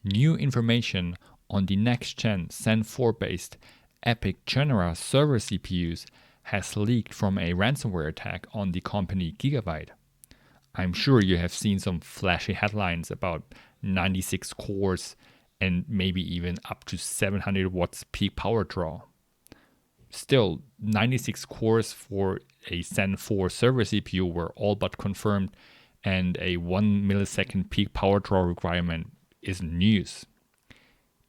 New information on the next-gen Zen4 based EPYC Genoa server CPUs has leaked from a ransomware attack on the company Gigabyte. I'm sure you have seen some flashy headlines about 96 cores and maybe even up to 700 watts peak power draw. Still, 96 cores for a Zen4 server CPU were all but confirmed, and a 1 millisecond peak power draw requirement isn't news.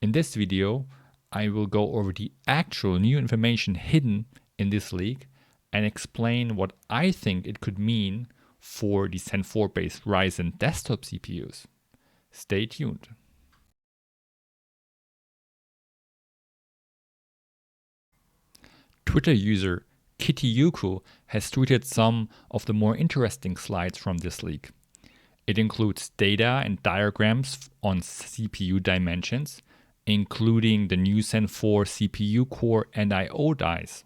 In this video, I will go over the actual new information hidden in this leak and explain what I think it could mean for the Zen4 based Ryzen desktop CPUs. Stay tuned. Twitter user Kitty has tweeted some of the more interesting slides from this leak. It includes data and diagrams on CPU dimensions, including the new Zen4 CPU core and I/O dies.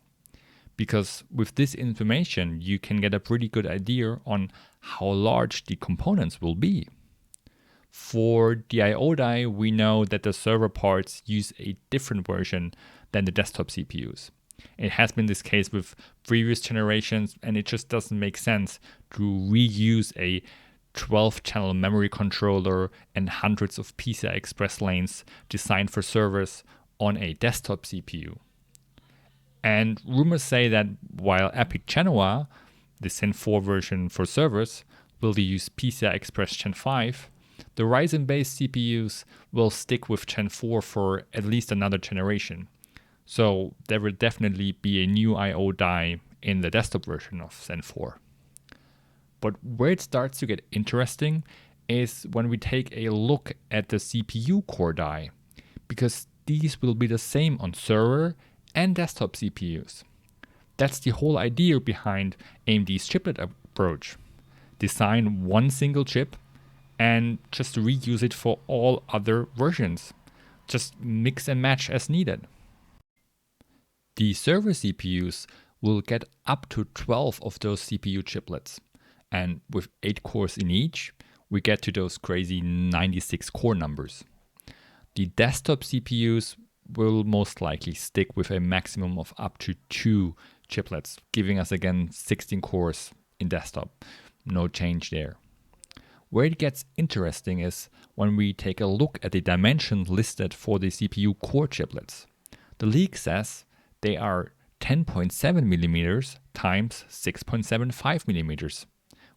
Because with this information, you can get a pretty good idea on how large the components will be. For the I/O die, we know that the server parts use a different version than the desktop CPUs. It has been this case with previous generations, and it just doesn't make sense to reuse a 12-channel memory controller and hundreds of PCI Express lanes designed for servers on a desktop CPU. And rumors say that while EPYC Genoa, the Zen4 version for servers, will use PCI Express Gen 5, the Ryzen-based CPUs will stick with Gen 4 for at least another generation. So there will definitely be a new I/O die in the desktop version of Zen4. But where it starts to get interesting is when we take a look at the CPU core die, because these will be the same on server and desktop CPUs. That's the whole idea behind AMD's chiplet approach. Design one single chip and just reuse it for all other versions. Just mix and match as needed. The server CPUs will get up to 12 of those CPU chiplets, and with 8 cores in each, we get to those crazy 96 core numbers. The desktop CPUs will most likely stick with a maximum of up to 2 chiplets, giving us again 16 cores in desktop. No change there. Where it gets interesting is when we take a look at the dimensions listed for the CPU core chiplets. The leak says they are 10.7 millimeters times 6.75 millimeters,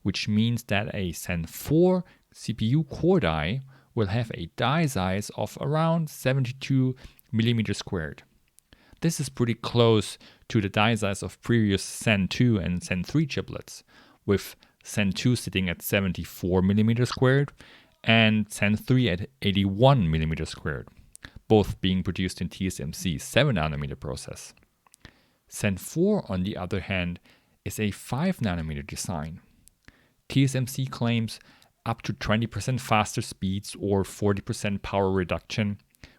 which means that a Zen4 CPU core die will have a die size of around 72 millimeters squared. This is pretty close to the die size of previous Zen2 and Zen3 chiplets, with Zen2 sitting at 74 millimeters squared and Zen3 at 81 millimeters squared, both being produced in TSMC's 7nm process. Zen4, on the other hand, is a 5nm design. TSMC claims up to 20% faster speeds or 40% power reduction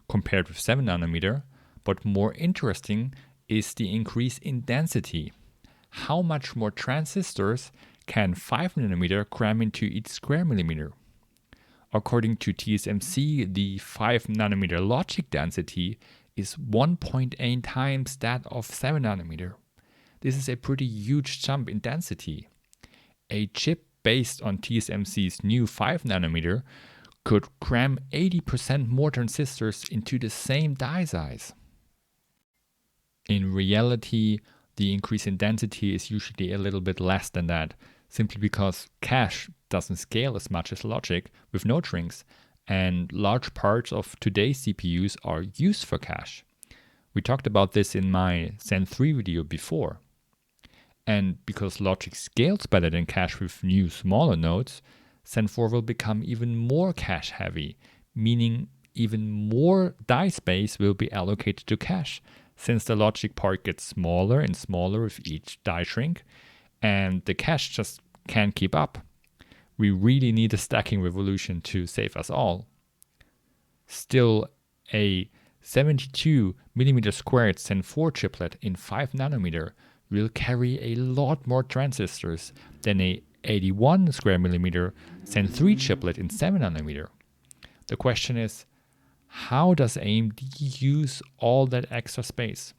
compared with 7nm, but more interesting is the increase in density. How much more transistors can 5nm cram into each square millimeter? According to TSMC, the 5nm logic density is 1.8 times that of 7nm. This is a pretty huge jump in density. A chip based on TSMC's new 5nm could cram 80% more transistors into the same die size. In reality, the increase in density is usually a little bit less than that, simply because cache doesn't scale as much as logic with node shrinks, and large parts of today's CPUs are used for cache. We talked about this in my Zen3 video before. And because logic scales better than cache with new smaller nodes, Zen4 will become even more cache heavy, meaning even more die space will be allocated to cache, since the logic part gets smaller and smaller with each die shrink, and the cache just can't keep up. We really need a stacking revolution to save us all. Still, a 72mm squared Zen4 chiplet in 5nm will carry a lot more transistors than a 81 square millimeter Zen3 chiplet in 7nm. The question is, How does AMD use all that extra space?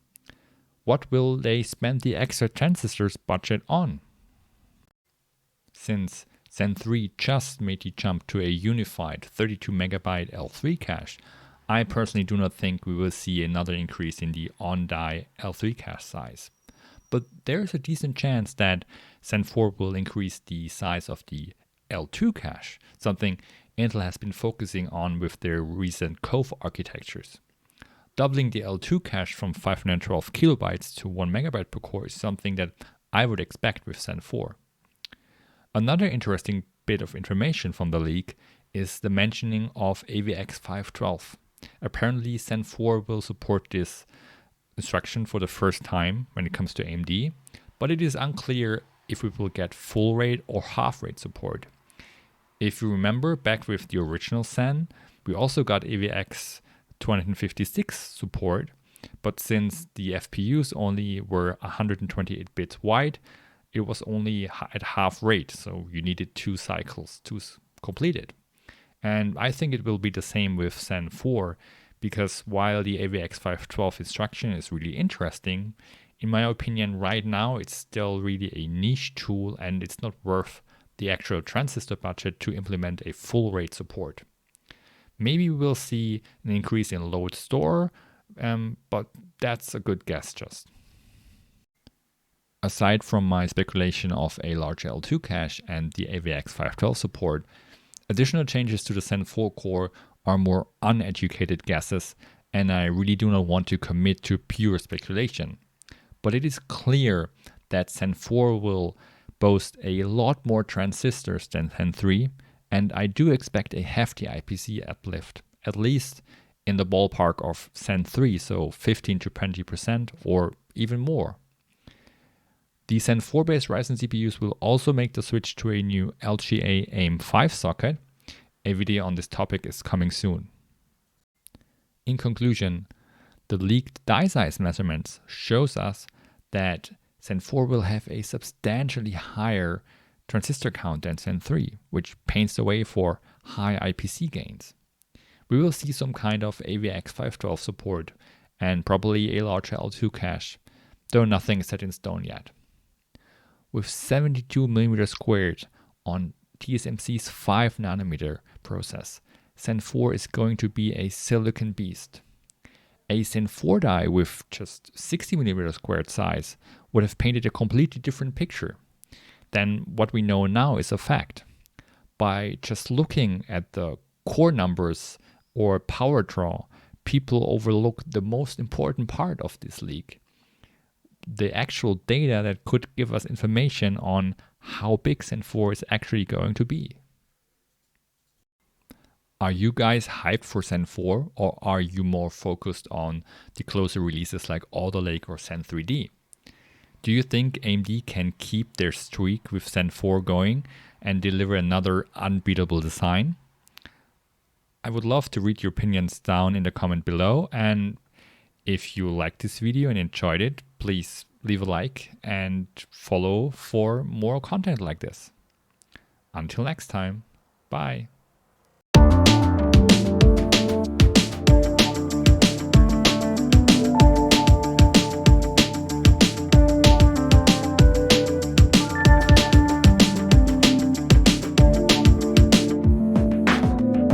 What will they spend the extra transistors budget on? Since Zen4 just made the jump to a unified 32 megabyte L3 cache, I personally do not think we will see another increase in the on-die L3 cache size. But there is a decent chance that Zen4 will increase the size of the L2 cache, something Intel has been focusing on with their recent Cove architectures. Doubling the L2 cache from 512 kilobytes to 1 megabyte per core is something that I would expect with Zen4. Another interesting bit of information from the leak is the mentioning of AVX512. Apparently Zen4 will support this instruction for the first time when it comes to AMD, but it is unclear if we will get full rate or half rate support. If you remember back with the original Zen, we also got AVX 256 support, but since the FPUs only were 128 bits wide, it was only at half rate, so you needed 2 cycles to complete it. And I think it will be the same with Zen4, because while the AVX512 instruction is really interesting, in my opinion right now it's still really a niche tool and it's not worth the actual transistor budget to implement a full rate support. Maybe we will see an increase in load store, but that's a good guess just. Aside from my speculation of a large L2 cache and the AVX512 support, additional changes to the Zen4 core are more uneducated guesses, and I really do not want to commit to pure speculation. But it is clear that Zen4 will boast a lot more transistors than Zen3, and I do expect a hefty IPC uplift, at least in the ballpark of Zen3, so 15 to 20% or even more. The Zen4 based Ryzen CPUs will also make the switch to a new LGA AIM5 socket. A video on this topic is coming soon. In conclusion, the leaked DieSize measurements shows us that Zen4 will have a substantially higher transistor count than Zen3, which paves the way for high IPC gains. We will see some kind of AVX512 support and probably a large L2 cache, though nothing is set in stone yet. With 72mm squared on TSMC's 5nm process, Zen4 is going to be a silicon beast. A Zen4 die with just 60mm squared size would have painted a completely different picture than what we know now is a fact. By just looking at the core numbers or power draw, people overlook the most important part of this leak: the actual data that could give us information on how big Zen4 is actually going to be. Are you guys hyped for Zen4, or are you more focused on the closer releases like Alder Lake or Zen 3D? Do you think AMD can keep their streak with Zen4 going and deliver another unbeatable design? I would love to read your opinions down in the comment below, and if you liked this video and enjoyed it, please leave a like and follow for more content like this. Until next time, bye.